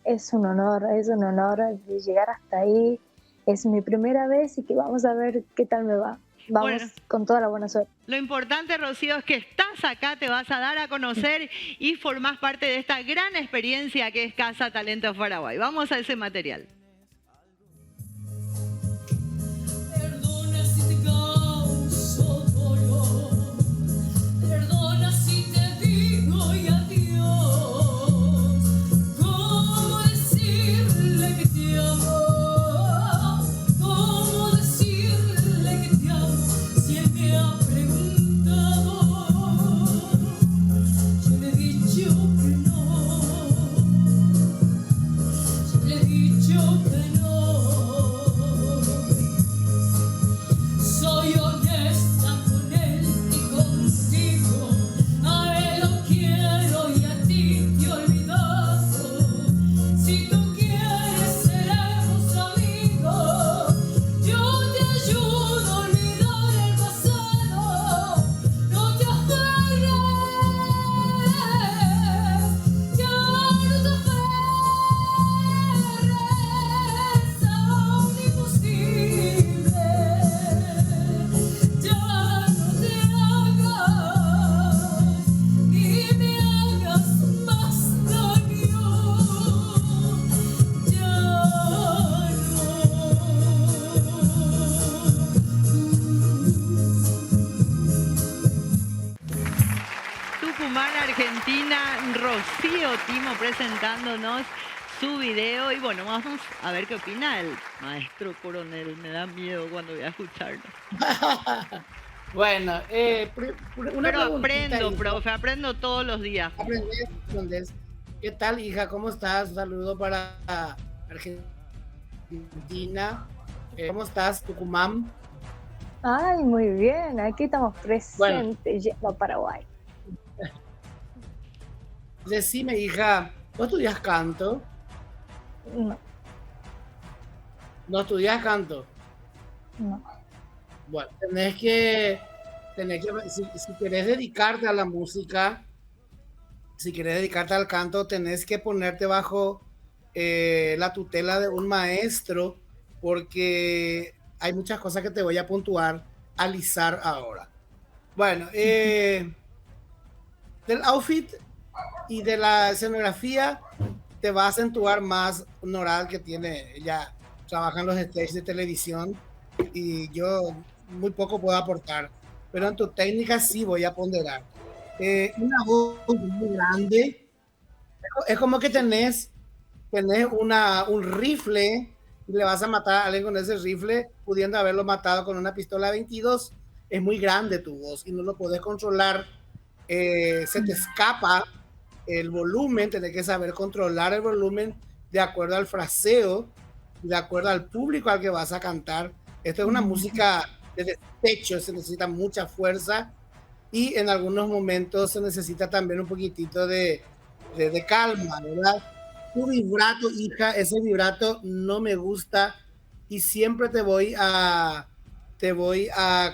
es un honor de llegar hasta ahí. Es mi primera vez y que vamos a ver qué tal me va. Vamos bueno, con toda la buena suerte. Lo importante, Rocío, es que estás acá, te vas a dar a conocer y formás parte de esta gran experiencia que es Casa Talentos Paraguay. Vamos a ese material. Perdona si te causo dolor, perdona si te digo y adiós. ¿Cómo decirle que te amo? ¿Cómo decirle que te amo? Si él me ha preguntado, yo le he dicho que no, yo le he dicho que no. Soy honesta con él y contigo, a él lo quiero y a ti te he olvidado. Si tú quieres seremos amigos, yo te ayudo a olvidar el pasado. No te aferres, ya no te aferres a un imposible. Ya no te hagas, ni me hagas más daño. Tucumán, Argentina, Rocío Timo presentándonos su video. Y bueno, vamos a ver qué opina el maestro coronel. Me da miedo cuando voy a escucharlo. Bueno, una Pero aprendo, preguntita, hija. profe, aprendo todos los días. Aprendes. ¿Qué tal, hija? ¿Cómo estás? Un saludo para Argentina. ¿Cómo estás, Tucumán? Ay, muy bien, aquí estamos presentes yendo a Paraguay. Decime, hija, ¿vos estudias canto? No, ¿No estudias canto? no. Bueno, si querés dedicarte a la música, si querés dedicarte al canto, tenés que ponerte bajo la tutela de un maestro, porque hay muchas cosas que te voy a alisar ahora. Bueno, del outfit y de la escenografía te va a acentuar más Noral, que tiene, ella trabaja en los stages de televisión y yo muy poco puedo aportar, pero en tu técnica sí voy a ponderar. Una voz muy grande, es como que tenés un rifle y le vas a matar a alguien con ese rifle, pudiendo haberlo matado con una pistola 22. Es muy grande tu voz y no lo podés controlar, se te escapa el volumen, tenés que saber controlar el volumen de acuerdo al fraseo, de acuerdo al público al que vas a cantar. Esto es una música de despecho, se necesita mucha fuerza y en algunos momentos se necesita también un poquitito de calma, ¿verdad? Tu vibrato, hija, ese vibrato no me gusta y siempre te voy a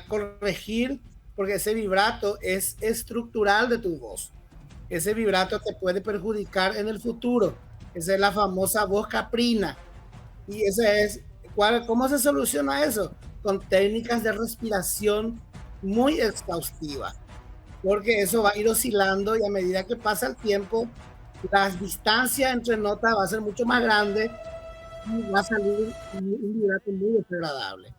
corregir, porque ese vibrato es estructural de tu voz. Ese vibrato te puede perjudicar en el futuro. Esa es la famosa voz caprina. Y ¿cómo se soluciona eso? Con técnicas de respiración muy exhaustivas. porque eso va a ir oscilando y a medida que pasa el tiempo, la distancia entre notas va a ser mucho más grande y va a salir un vibrato muy desagradable.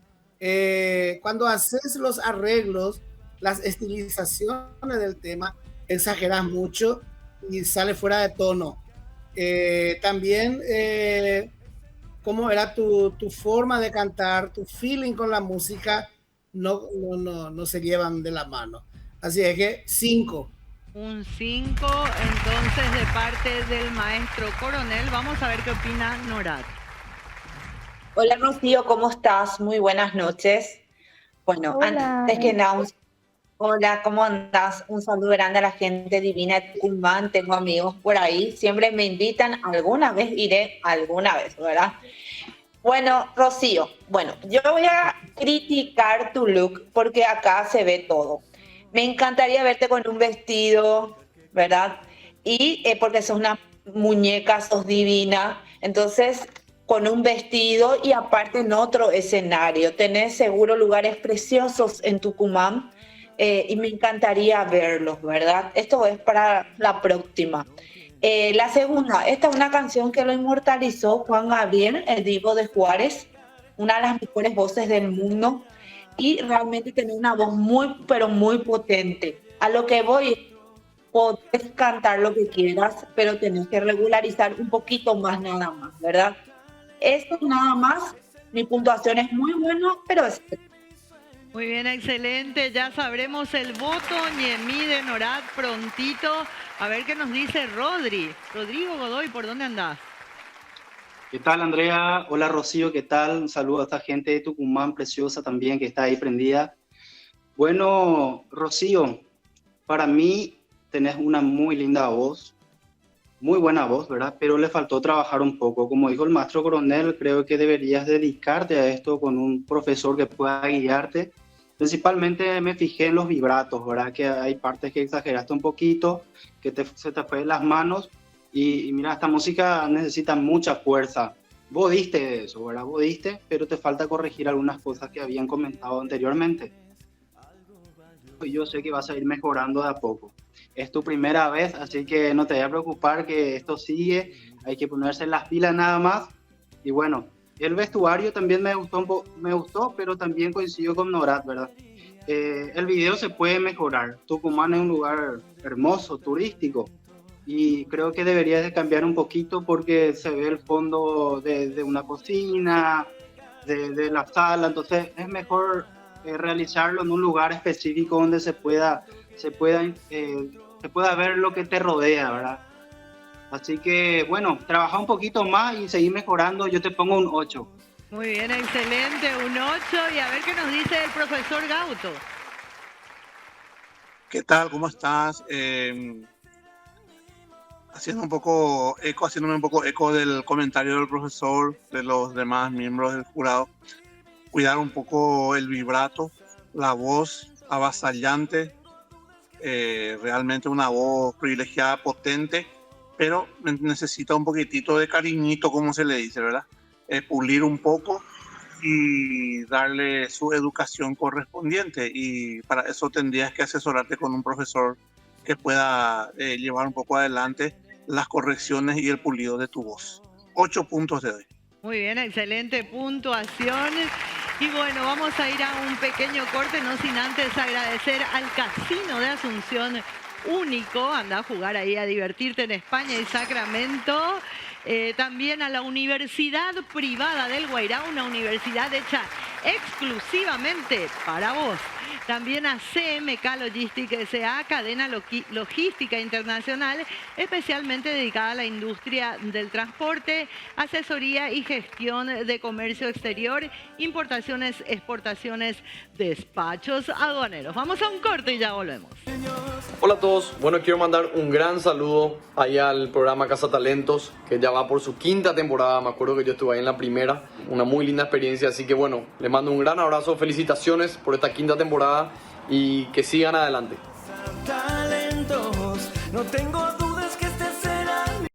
Cuando haces los arreglos, las estilizaciones del tema, exageras mucho y sale fuera de tono. También cómo era tu forma de cantar, tu feeling con la música, no se llevan de la mano. Así es que 5. Un 5, entonces, de parte del maestro Coronel. Vamos a ver qué opina Norat. Hola Rocío, ¿cómo estás? Muy buenas noches. Bueno, Hola. antes que nada, hola, ¿cómo andás? Un saludo grande a la gente divina de Tucumán. Tengo amigos por ahí, siempre me invitan, alguna vez iré, alguna vez, ¿verdad? Bueno, Rocío, bueno, yo voy a criticar tu look porque acá se ve todo. Me encantaría verte con un vestido, ¿verdad? Y porque sos una muñeca, sos divina, entonces con un vestido y aparte en otro escenario. Tenés seguro lugares preciosos en Tucumán y me encantaría verlos, ¿verdad? Esto es para la próxima. La segunda, esta es una canción que lo inmortalizó Juan Gabriel, el Divo de Juárez, una de las mejores voces del mundo y realmente tiene una voz muy, pero muy potente. A lo que voy, podés cantar lo que quieras, pero tenés que regularizar un poquito más nada más, ¿verdad? Esto nada más, mi puntuación es muy buena, pero es... Muy bien, excelente. Ya sabremos el voto Ñemí de Norat prontito. A ver qué nos dice Rodrigo Godoy, ¿por dónde andás? ¿Qué tal, Andrea? Hola, Rocío, ¿qué tal? Un saludo a esta gente de Tucumán preciosa también que está ahí prendida. Bueno, Rocío, para mí tenés una muy linda voz, muy buena voz, ¿verdad? Pero le faltó trabajar un poco. Como dijo el maestro Coronel, creo que deberías dedicarte a esto con un profesor que pueda guiarte. Principalmente me fijé en los vibratos, ¿verdad? Que hay partes que exageraste un poquito, que se te fue de las manos. Y mira, esta música necesita mucha fuerza. Vos diste eso, ¿verdad? Vos diste, pero te falta corregir algunas cosas que habían comentado anteriormente. Yo sé que vas a ir mejorando de a poco. Es tu primera vez, así que no te vayas a preocupar que esto sigue. Hay que ponerse las pilas nada más. Y bueno, el vestuario también me gustó, pero también coincido con Norat, ¿verdad? El video se puede mejorar. Tucumán es un lugar hermoso, turístico. Y creo que deberías de cambiar un poquito porque se ve el fondo de una cocina, de la sala, entonces es mejor realizarlo en un lugar específico donde se pueda ver lo que te rodea, ¿verdad? Así que, bueno, trabaja un poquito más y seguir mejorando. Yo te pongo un 8. Muy bien, excelente, un 8. Y a ver qué nos dice el profesor Gauto. ¿Qué tal? ¿Cómo estás? Haciéndome un poco eco del comentario del profesor, de los demás miembros del jurado. Cuidar un poco el vibrato, la voz avasallante, realmente una voz privilegiada, potente, pero necesita un poquitito de cariñito, como se le dice, ¿verdad? Pulir un poco y darle su educación correspondiente, y para eso tendrías que asesorarte con un profesor que pueda llevar un poco adelante las correcciones y el pulido de tu voz. 8 puntos de hoy. Muy bien, excelente puntuación. Y bueno, vamos a ir a un pequeño corte, no sin antes agradecer al Casino de Asunción, único, anda a jugar ahí, a divertirte en España y Sacramento. También a la Universidad Privada del Guairá, una universidad hecha exclusivamente para vos. También a CMK Logistics S.A., cadena logística internacional, especialmente dedicada a la industria del transporte, asesoría y gestión de comercio exterior, importaciones, exportaciones, despachos aduaneros. Vamos a un corte y ya volvemos. Hola a todos, bueno, quiero mandar un gran saludo ahí al programa Casa Talentos, que ya va por su 5ª temporada. Me acuerdo que yo estuve ahí en la primera, una muy linda experiencia, así que bueno, les mando un gran abrazo, felicitaciones por esta 5ª temporada y que sigan adelante. Talentos, no tengo dudas que este será mi...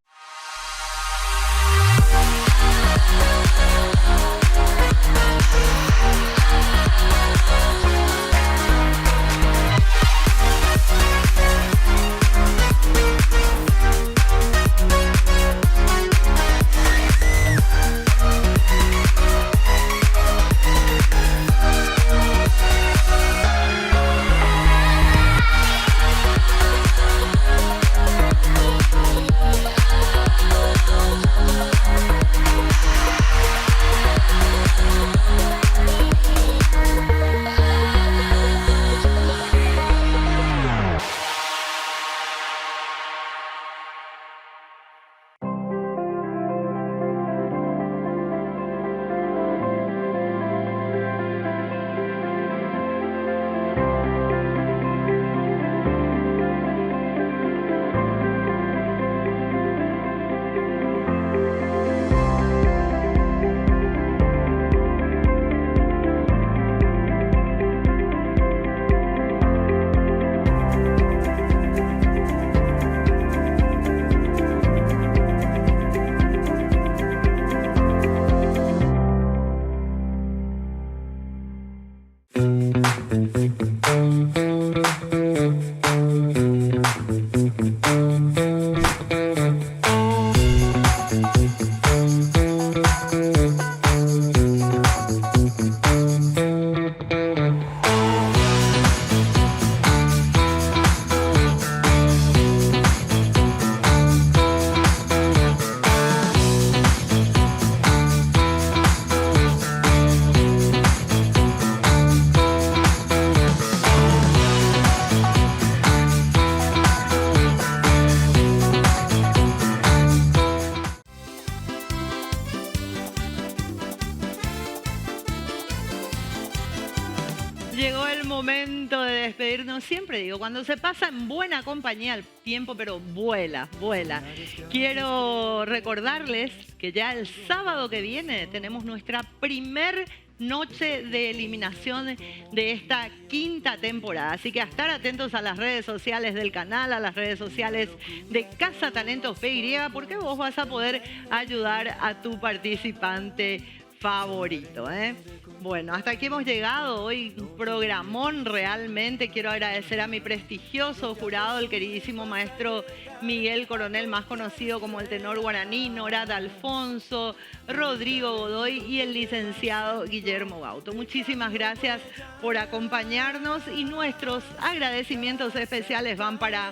momento de despedirnos. Siempre digo, cuando se pasa en buena compañía el tiempo, pero vuela, vuela. Quiero recordarles que ya el sábado que viene tenemos nuestra primer noche de eliminación de esta quinta temporada. Así que a estar atentos a las redes sociales del canal, a las redes sociales de Casa Talentos PY, porque vos vas a poder ayudar a tu participante favorito, ¿eh? Bueno, hasta aquí hemos llegado hoy, un programón realmente. Quiero agradecer a mi prestigioso jurado, el queridísimo maestro Miguel Coronel, más conocido como el tenor guaraní, Norad Alfonso, Rodrigo Godoy y el licenciado Guillermo Gauto. Muchísimas gracias por acompañarnos y nuestros agradecimientos especiales van para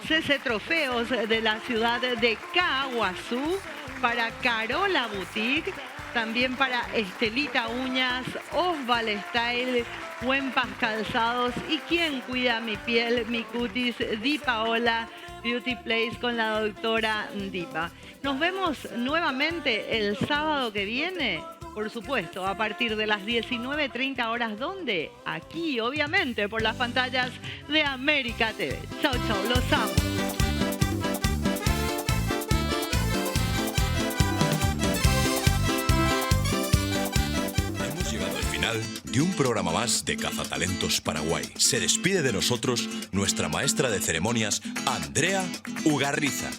CC Trofeos de la ciudad de Caaguazú, para Carola Boutique, también para Estelita Uñas, Osval Style, Huempas Calzados y quien cuida mi piel, mi cutis, Di Paola Beauty Place con la doctora Dipa. Nos vemos nuevamente el sábado que viene, por supuesto, a partir de las 19:30 horas. ¿Dónde? Aquí, obviamente, por las pantallas de América TV. Chau, chau, los amo. De un programa más de Cazatalentos Paraguay. Se despide de nosotros nuestra maestra de ceremonias, Andrea Ugarriza.